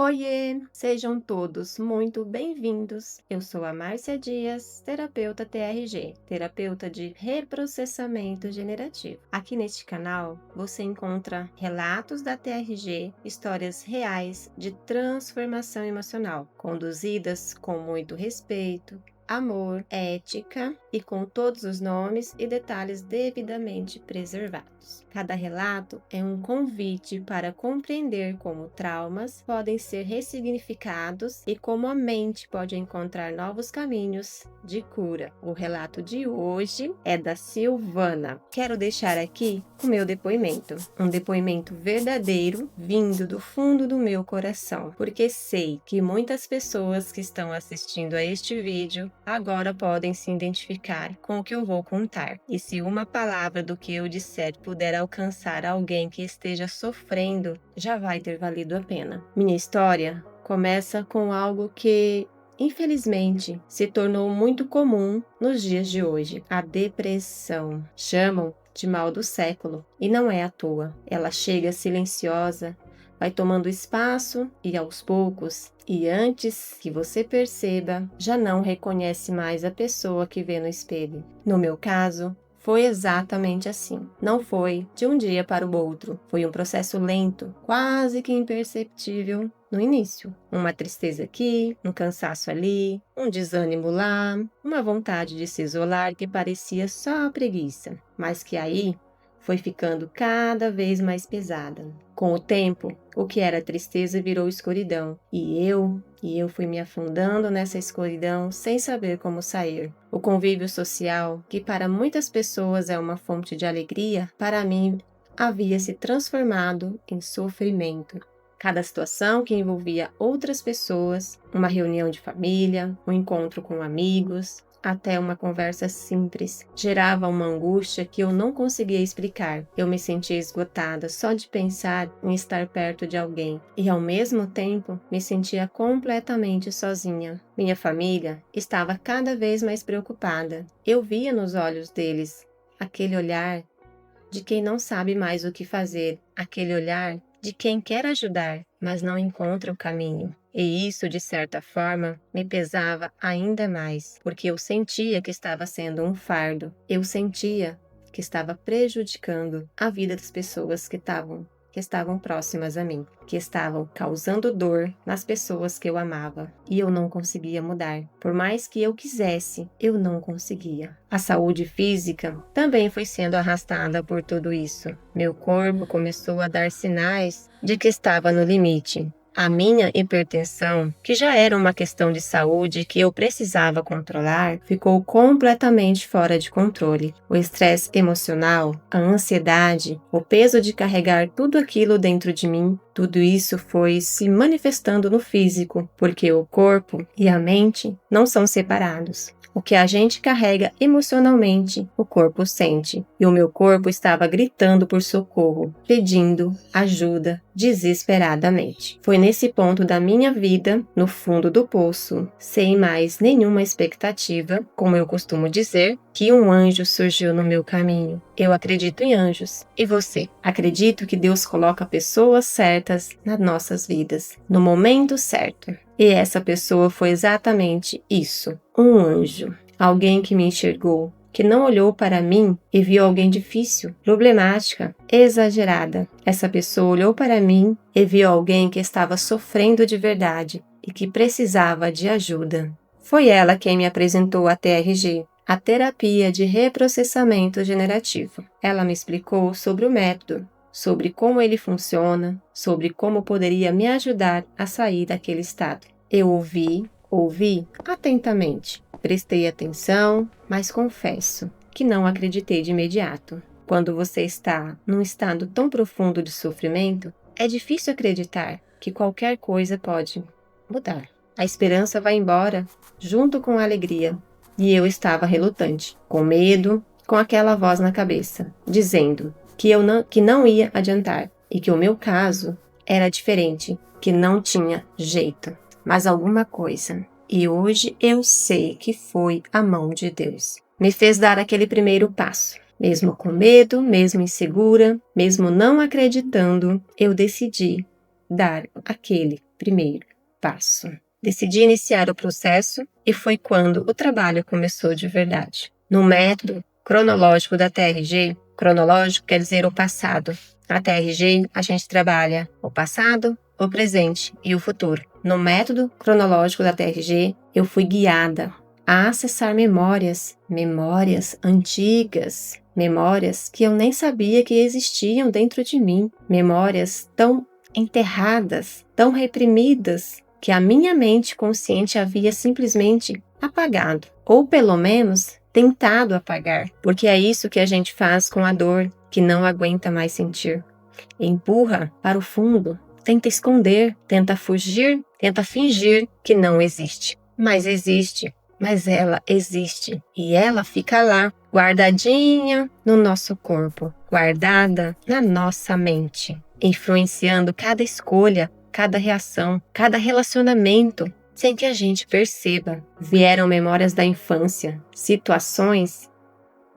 Oiê, sejam todos muito bem-vindos. Eu sou a Márcia Dias, terapeuta TRG, terapeuta de reprocessamento generativo. Aqui neste canal você encontra relatos da TRG, histórias reais de transformação emocional, conduzidas com muito respeito, amor, ética e com todos os nomes e detalhes devidamente preservados. Cada relato é um convite para compreender como traumas podem ser ressignificados e como a mente pode encontrar novos caminhos de cura. O relato de hoje é da Silvana. Quero deixar aqui o meu depoimento, um depoimento verdadeiro vindo do fundo do meu coração, porque sei que muitas pessoas que estão assistindo a este vídeo agora podem se identificar com o que eu vou contar. E se uma palavra do que eu disser puder alcançar alguém que esteja sofrendo, já vai ter valido a pena. Minha história começa com algo que, infelizmente, se tornou muito comum nos dias de hoje: a depressão. Chamam de mal do século, e não é à toa. Ela chega silenciosa, vai tomando espaço e aos poucos, e antes que você perceba, já não reconhece mais a pessoa que vê no espelho. No meu caso, foi exatamente assim. Não foi de um dia para o outro. Foi um processo lento, quase que imperceptível no início. Uma tristeza aqui, um cansaço ali, um desânimo lá, uma vontade de se isolar que parecia só preguiça, mas que aí foi ficando cada vez mais pesada. Com o tempo, o que era tristeza virou escuridão, e eu fui me afundando nessa escuridão sem saber como sair. O convívio social, que para muitas pessoas é uma fonte de alegria, para mim havia se transformado em sofrimento. Cada situação que envolvia outras pessoas, uma reunião de família, um encontro com amigos, até uma conversa simples, gerava uma angústia que eu não conseguia explicar. Eu me sentia esgotada só de pensar em estar perto de alguém e, ao mesmo tempo, me sentia completamente sozinha. Minha família estava cada vez mais preocupada. Eu via nos olhos deles aquele olhar de quem não sabe mais o que fazer, aquele olhar de quem quer ajudar, mas não encontra o caminho. E isso, de certa forma, me pesava ainda mais, porque eu sentia que estava sendo um fardo. Eu sentia que estava prejudicando a vida das pessoas que estavam próximas a mim, que estavam causando dor nas pessoas que eu amava. E eu não conseguia mudar. Por mais que eu quisesse, eu não conseguia. A saúde física também foi sendo arrastada por tudo isso. Meu corpo começou a dar sinais de que estava no limite. A minha hipertensão, que já era uma questão de saúde que eu precisava controlar, ficou completamente fora de controle. O estresse emocional, a ansiedade, o peso de carregar tudo aquilo dentro de mim, tudo isso foi se manifestando no físico, porque o corpo e a mente não são separados. O que a gente carrega emocionalmente, o corpo sente. E o meu corpo estava gritando por socorro, pedindo ajuda desesperadamente. Foi nesse ponto da minha vida, no fundo do poço, sem mais nenhuma expectativa, como eu costumo dizer, que um anjo surgiu no meu caminho. Eu acredito em anjos. E você? Acredito que Deus coloca pessoas certas nas nossas vidas, no momento certo. E essa pessoa foi exatamente isso, um anjo. Alguém que me enxergou, que não olhou para mim e viu alguém difícil, problemática, exagerada. Essa pessoa olhou para mim e viu alguém que estava sofrendo de verdade e que precisava de ajuda. Foi ela quem me apresentou a TRG, a terapia de reprocessamento generativo. Ela me explicou sobre o método, sobre como ele funciona, sobre como poderia me ajudar a sair daquele estado. Eu ouvi atentamente, prestei atenção, mas confesso que não acreditei de imediato. Quando você está num estado tão profundo de sofrimento, é difícil acreditar que qualquer coisa pode mudar. A esperança vai embora junto com a alegria, e eu estava relutante, com medo, com aquela voz na cabeça, dizendo que não ia adiantar e que o meu caso era diferente, que não tinha jeito. Mas alguma coisa, e hoje eu sei que foi a mão de Deus, me fez dar aquele primeiro passo. Mesmo com medo, mesmo insegura, mesmo não acreditando, eu decidi dar aquele primeiro passo. Decidi iniciar o processo e foi quando o trabalho começou de verdade. No método cronológico da TRG, cronológico quer dizer o passado. Na TRG, a gente trabalha o passado, o presente e o futuro. No método cronológico da TRG, eu fui guiada a acessar memórias antigas, memórias que eu nem sabia que existiam dentro de mim, memórias tão enterradas, tão reprimidas, que a minha mente consciente havia simplesmente apagado, ou pelo menos tentado apagar, porque é isso que a gente faz com a dor que não aguenta mais sentir. Empurra para o fundo, tenta esconder, tenta fugir, tenta fingir que não existe. Mas existe, mas ela existe e ela fica lá, guardadinha no nosso corpo, guardada na nossa mente, influenciando cada escolha, cada reação, cada relacionamento, sem que a gente perceba. Vieram memórias da infância, situações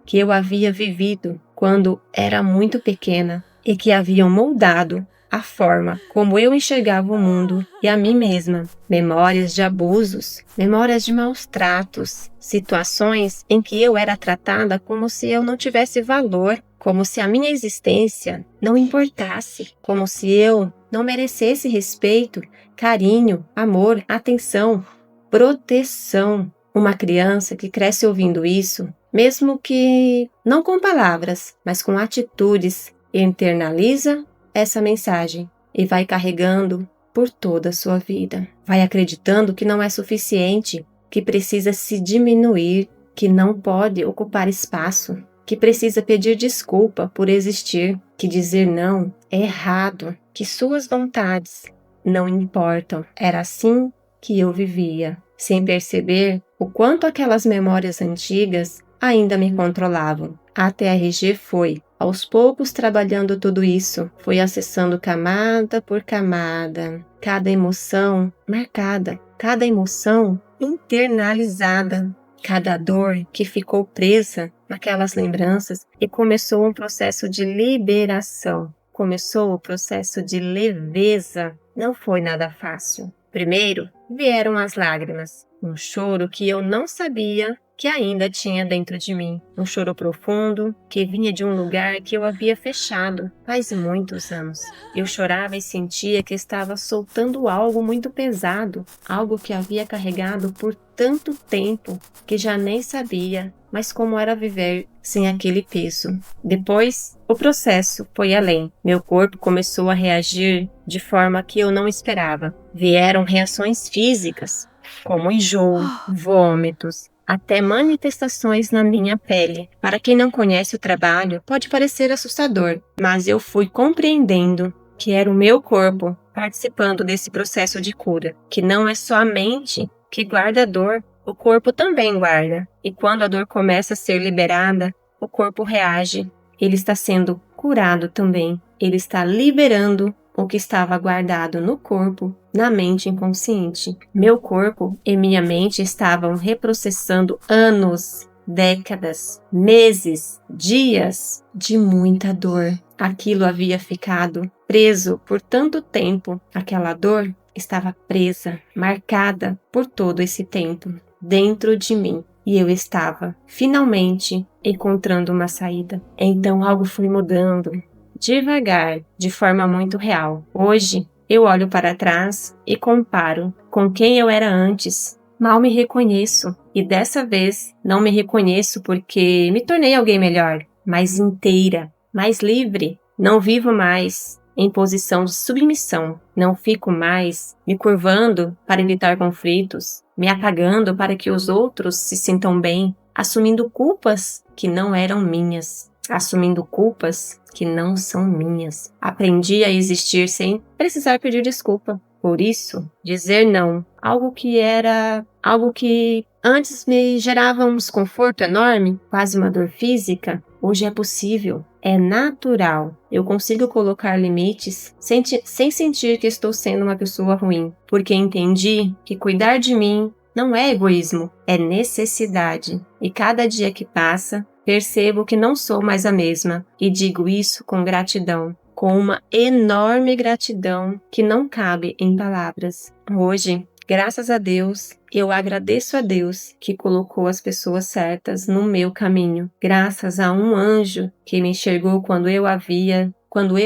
que eu havia vivido quando era muito pequena e que haviam moldado a forma como eu enxergava o mundo e a mim mesma. Memórias de abusos, memórias de maus tratos, situações em que eu era tratada como se eu não tivesse valor, como se a minha existência não importasse, como se eu não merecesse respeito, carinho, amor, atenção, proteção. Uma criança que cresce ouvindo isso, mesmo que não com palavras, mas com atitudes, internaliza essa mensagem e vai carregando por toda a sua vida. Vai acreditando que não é suficiente, que precisa se diminuir, que não pode ocupar espaço, que precisa pedir desculpa por existir, que dizer não é errado, que suas vontades não importam. Era assim que eu vivia, sem perceber o quanto aquelas memórias antigas ainda me controlavam. A TRG foi, aos poucos, trabalhando tudo isso, foi acessando camada por camada, cada emoção marcada, cada emoção internalizada, cada dor que ficou presa naquelas lembranças, e começou um processo de liberação. Começou o processo de leveza. Não foi nada fácil. Primeiro, vieram as lágrimas, um choro que eu não sabia que ainda tinha dentro de mim. Um choro profundo que vinha de um lugar que eu havia fechado faz muitos anos. Eu chorava e sentia que estava soltando algo muito pesado, algo que havia carregado por tanto tempo que já nem sabia mas como era viver sem aquele peso. Depois, o processo foi além. Meu corpo começou a reagir de forma que eu não esperava. Vieram reações físicas, como enjoo, vômitos, até manifestações na minha pele. Para quem não conhece o trabalho, pode parecer assustador, mas eu fui compreendendo que era o meu corpo participando desse processo de cura, que não é só a mente que guarda a dor, o corpo também guarda. E quando a dor começa a ser liberada, o corpo reage. Ele está sendo curado também. Ele está liberando o que estava guardado no corpo, na mente inconsciente. Meu corpo e minha mente estavam reprocessando anos, décadas, meses, dias de muita dor. Aquilo havia ficado preso por tanto tempo. Aquela dor estava presa, marcada por todo esse tempo dentro de mim. E eu estava, finalmente, encontrando uma saída. Então algo foi mudando, devagar, de forma muito real. Hoje, eu olho para trás e comparo com quem eu era antes. Mal me reconheço. E dessa vez, não me reconheço porque me tornei alguém melhor, mais inteira, mais livre. Não vivo mais em posição de submissão. Não fico mais me curvando para evitar conflitos, me apagando para que os outros se sintam bem, assumindo culpas que não eram minhas, assumindo culpas que não são minhas. Aprendi a existir sem precisar pedir desculpa. Por isso, dizer não, algo que antes me gerava um desconforto enorme, quase uma dor física, hoje é possível. É natural. Eu consigo colocar limites sem sentir que estou sendo uma pessoa ruim, porque entendi que cuidar de mim não é egoísmo, é necessidade. E cada dia que passa, percebo que não sou mais a mesma e digo isso com gratidão. com uma enorme gratidão que não cabe em palavras. Hoje, graças a Deus, eu agradeço a Deus que colocou as pessoas certas no meu caminho, graças a um anjo que me enxergou quando eu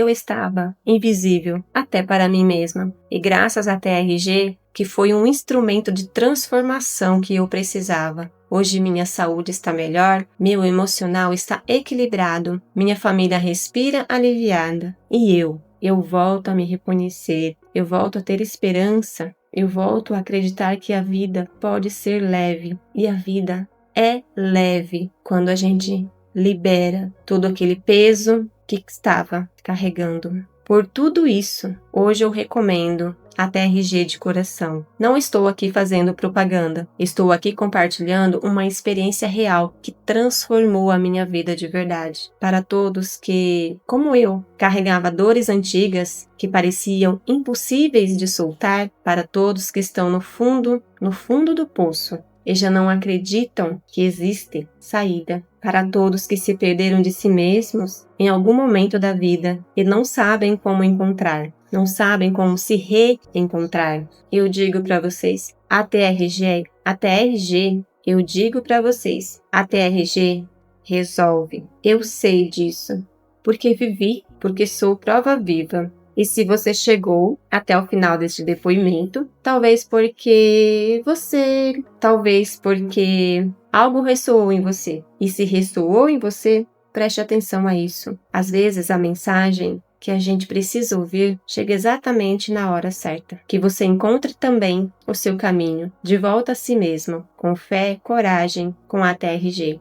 estava invisível até para mim mesma. E graças à TRG, que foi um instrumento de transformação que eu precisava. Hoje minha saúde está melhor, meu emocional está equilibrado, minha família respira aliviada e eu volto a me reconhecer, eu volto a ter esperança, eu volto a acreditar que a vida pode ser leve e a vida é leve quando a gente libera todo aquele peso que estava carregando. Por tudo isso, hoje eu recomendo a TRG de coração. Não estou aqui fazendo propaganda, estou aqui compartilhando uma experiência real que transformou a minha vida de verdade. Para todos que, como eu, carregava dores antigas que pareciam impossíveis de soltar, para todos que estão no fundo do poço e já não acreditam que existe saída. Para todos que se perderam de si mesmos em algum momento da vida e não sabem como encontrar, não sabem como se reencontrar, eu digo para vocês, a TRG, eu digo para vocês, a TRG resolve. Eu sei disso, porque vivi, porque sou prova viva. E se você chegou até o final deste depoimento, talvez porque algo ressoou em você. E se ressoou em você, preste atenção a isso. Às vezes a mensagem que a gente precisa ouvir chega exatamente na hora certa. Que você encontre também o seu caminho de volta a si mesmo, com fé, coragem, com a TRG.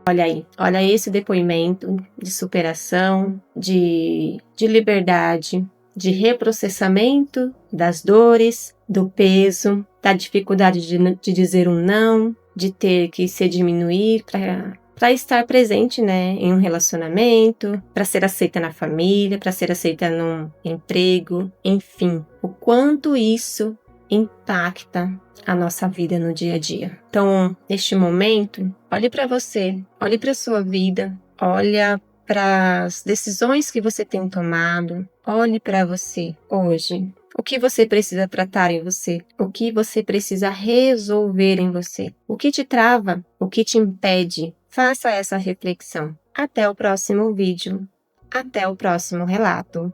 Olha aí, olha esse depoimento de superação, de liberdade, de reprocessamento das dores, do peso, da dificuldade de dizer um não, de ter que se diminuir para estar presente, né, em um relacionamento, para ser aceita na família, para ser aceita num emprego, enfim, o quanto isso impacta a nossa vida no dia a dia. Então, neste momento, olhe para você, olhe para sua vida, olha para as decisões que você tem tomado, olhe para você hoje. O que você precisa tratar em você? O que você precisa resolver em você? O que te trava? O que te impede? Faça essa reflexão. Até o próximo vídeo. Até o próximo relato.